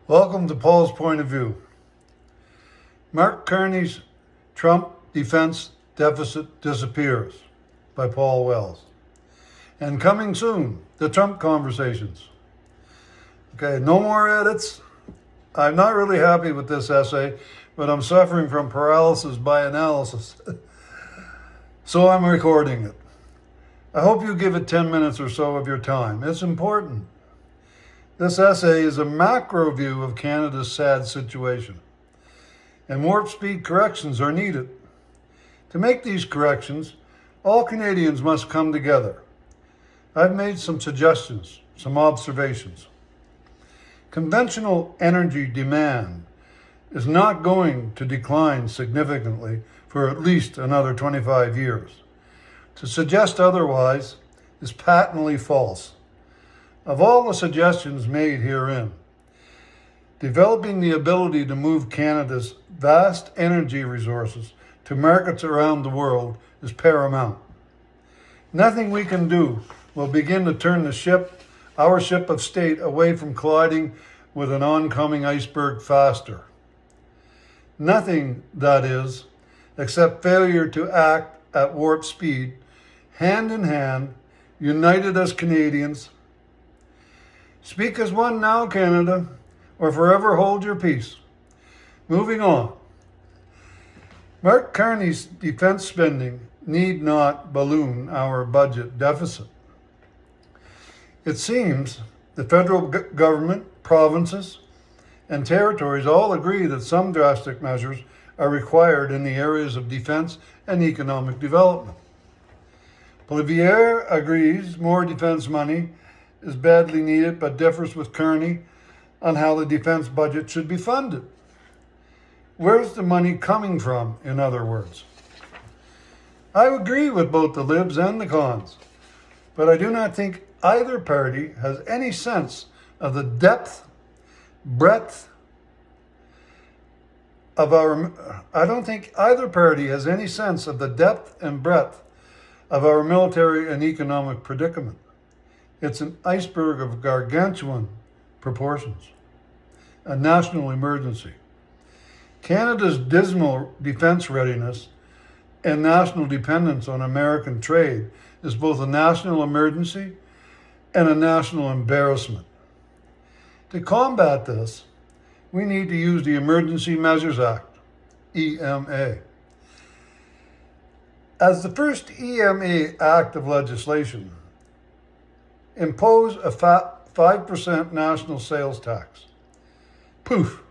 Welcome to Paul's Point of View. Mark Carney's Trump Defense Deficit Disappears by Paul Wells. And coming soon, the Trump Conversations. Okay, no more edits. I'm not really happy with this essay, but I'm suffering from paralysis by analysis. So I'm recording it. I hope you give it 10 minutes or so of your time. It's important. This essay is a macro view of Canada's sad situation, and warp speed corrections are needed. To make these corrections, all Canadians must come together. I've made some suggestions, some observations. Conventional energy demand is not going to decline significantly for at least another 25 years. To suggest otherwise is patently false. Of all the suggestions made herein, developing the ability to move Canada's vast energy resources to markets around the world is paramount. Nothing we can do will begin to turn our ship of state away from colliding with an oncoming iceberg faster. Nothing, that is, except failure to act at warp speed, hand in hand, united as Canadians. Speak as one now, Canada, or forever hold your peace. Moving on. Mark Carney's defense spending need not balloon our budget deficit. It seems the federal government, provinces, and territories all agree that some drastic measures are required in the areas of defense and economic development. Polivier agrees more defense money is badly needed, but differs with Carney on how the defense budget should be funded. Where's the money coming from, in other words? I agree with both the libs and the cons, but I do not think either party has any sense of the depth, breadth of I don't think either party has any sense of the depth and breadth of our military and economic predicament. It's an iceberg of gargantuan proportions, a national emergency. Canada's dismal defense readiness and national dependence on American trade is both a national emergency and a national embarrassment. To combat this, we need to use the Emergency Measures Act, EMA. As the first EMA act of legislation, impose a 5% national sales tax. Poof.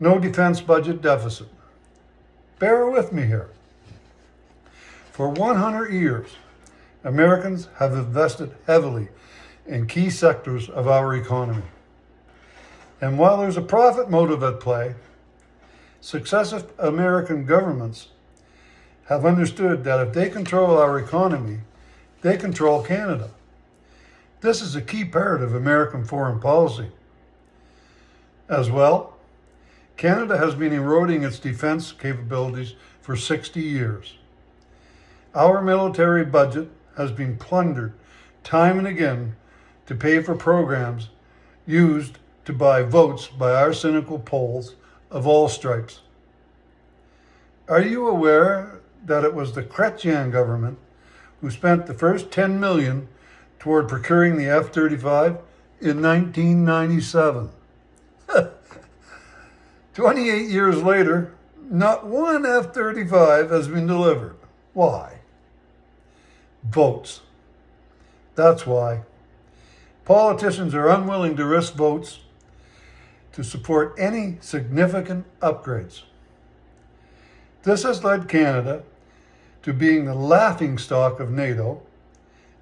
No defense budget deficit. Bear with me here. For 100 years, Americans have invested heavily in key sectors of our economy. And while there's a profit motive at play, successive American governments have understood that if they control our economy, they control Canada. This is a key part of American foreign policy. As well, Canada has been eroding its defense capabilities for 60 years. Our military budget has been plundered time and again to pay for programs used to buy votes by our cynical Poles of all stripes. Are you aware that it was the Chrétien government who spent the first $10 million toward procuring the F-35 in 1997. 28 years later, not one F-35 has been delivered. Why? Votes. That's why. Politicians are unwilling to risk votes to support any significant upgrades. This has led Canada to being the laughingstock of NATO,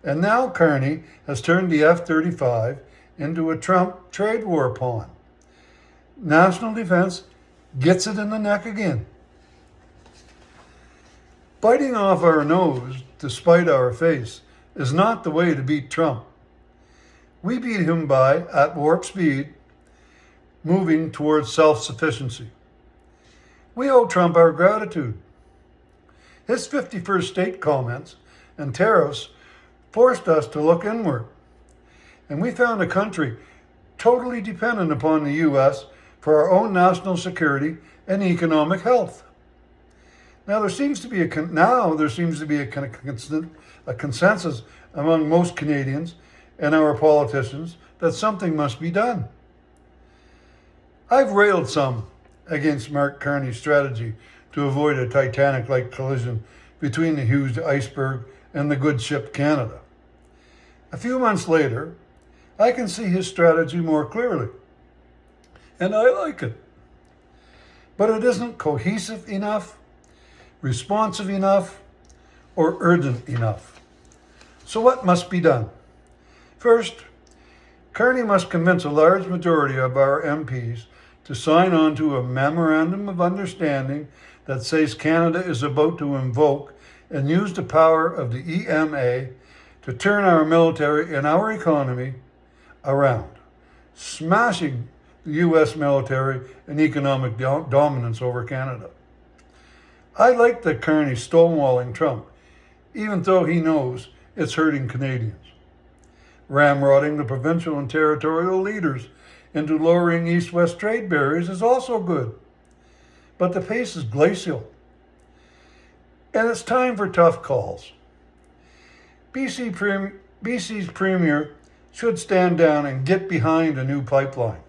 and now Carney has turned the F-35 into a Trump trade war pawn. National defense gets it in the neck again. Biting off our nose to spite our face is not the way to beat Trump. We beat him by, at warp speed, moving towards self-sufficiency. We owe Trump our gratitude. His 51st state comments and tariffs forced us to look inward. And we found a country totally dependent upon the U.S. for our own national security and economic health. Now there seems to be a consensus among most Canadians and our politicians that something must be done. I've railed some against Mark Carney's strategy to avoid a Titanic-like collision between the huge iceberg and the good ship Canada. A few months later, I can see his strategy more clearly, and I like it. But it isn't cohesive enough, responsive enough, or urgent enough. So what must be done? First, Carney must convince a large majority of our MPs to sign on to a memorandum of understanding that says Canada is about to invoke and use the power of the EMA to turn our military and our economy around, smashing the U.S. military and economic dominance over Canada. I like that Carney stonewalling Trump, even though he knows it's hurting Canadians. Ramrodding the provincial and territorial leaders into lowering east-west trade barriers is also good. But the pace is glacial. And it's time for tough calls. BC's Premier should stand down and get behind a new pipeline.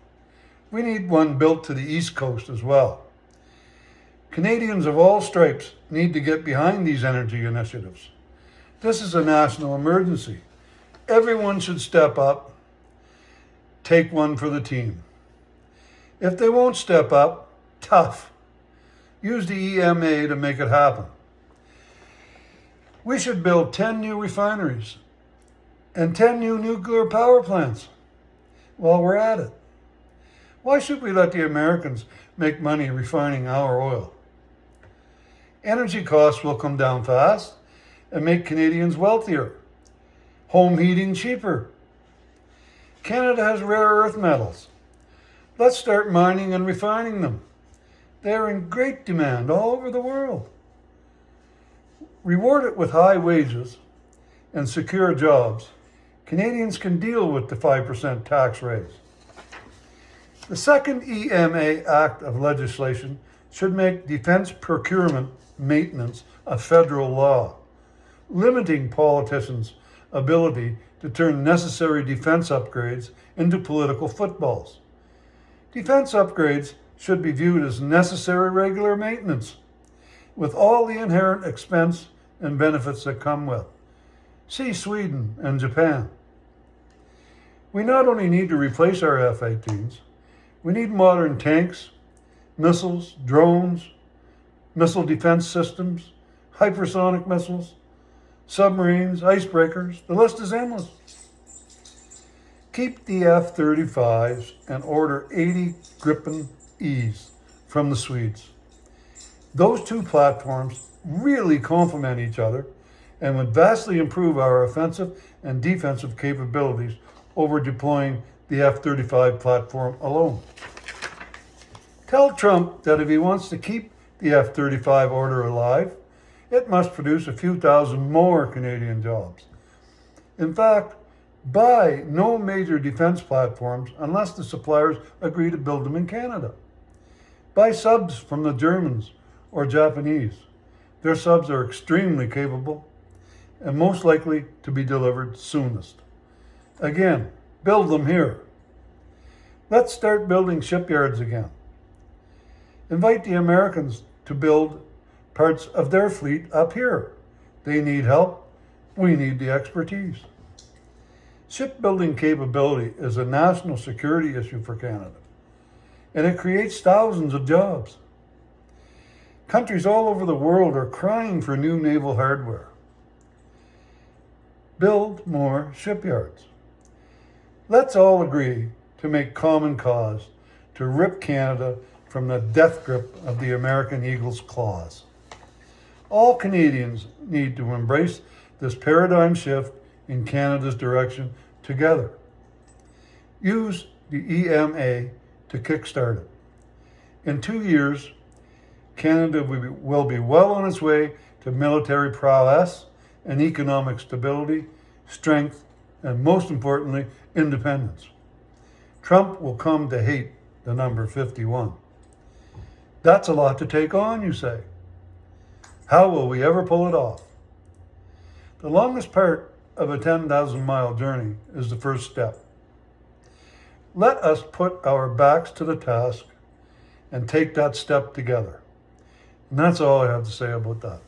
We need one built to the East Coast as well. Canadians of all stripes need to get behind these energy initiatives. This is a national emergency. Everyone should step up, take one for the team. If they won't step up, tough. Use the EMA to make it happen. We should build 10 new refineries and 10 new nuclear power plants while we're at it. Why should we let the Americans make money refining our oil? Energy costs will come down fast and make Canadians wealthier. Home heating cheaper. Canada has rare earth metals. Let's start mining and refining them. They're in great demand all over the world. Reward it with high wages and secure jobs. Canadians can deal with the 5% tax raise. The second EMA act of legislation should make defense procurement maintenance a federal law, limiting politicians' ability to turn necessary defense upgrades into political footballs. Defense upgrades should be viewed as necessary regular maintenance, with all the inherent expense and benefits that come with. See Sweden and Japan. We not only need to replace our F-18s, we need modern tanks, missiles, drones, missile defense systems, hypersonic missiles, submarines, icebreakers. The list is endless. Keep the F-35s and order 80 Gripen Es from the Swedes. Those two platforms really complement each other and would vastly improve our offensive and defensive capabilities over deploying the F-35 platform alone. Tell Trump that if he wants to keep the F-35 order alive, it must produce a few thousand more Canadian jobs. In fact, buy no major defense platforms unless the suppliers agree to build them in Canada. Buy subs from the Germans or Japanese. Their subs are extremely capable and most likely to be delivered soonest. Again, build them here. Let's start building shipyards again. Invite the Americans to build parts of their fleet up here. They need help. We need the expertise. Shipbuilding capability is a national security issue for Canada, and it creates thousands of jobs. Countries all over the world are crying for new naval hardware. Build more shipyards. Let's all agree to make common cause to rip Canada from the death grip of the American eagle's claws. All Canadians need to embrace this paradigm shift in Canada's direction together. Use the EMA to kickstart it. In 2 years, Canada will be well on its way to military prowess and economic stability, strength, and most importantly, independence. Trump will come to hate the number 51. That's a lot to take on, you say. How will we ever pull it off? The longest part of a 10,000-mile journey is the first step. Let us put our backs to the task and take that step together. And that's all I have to say about that.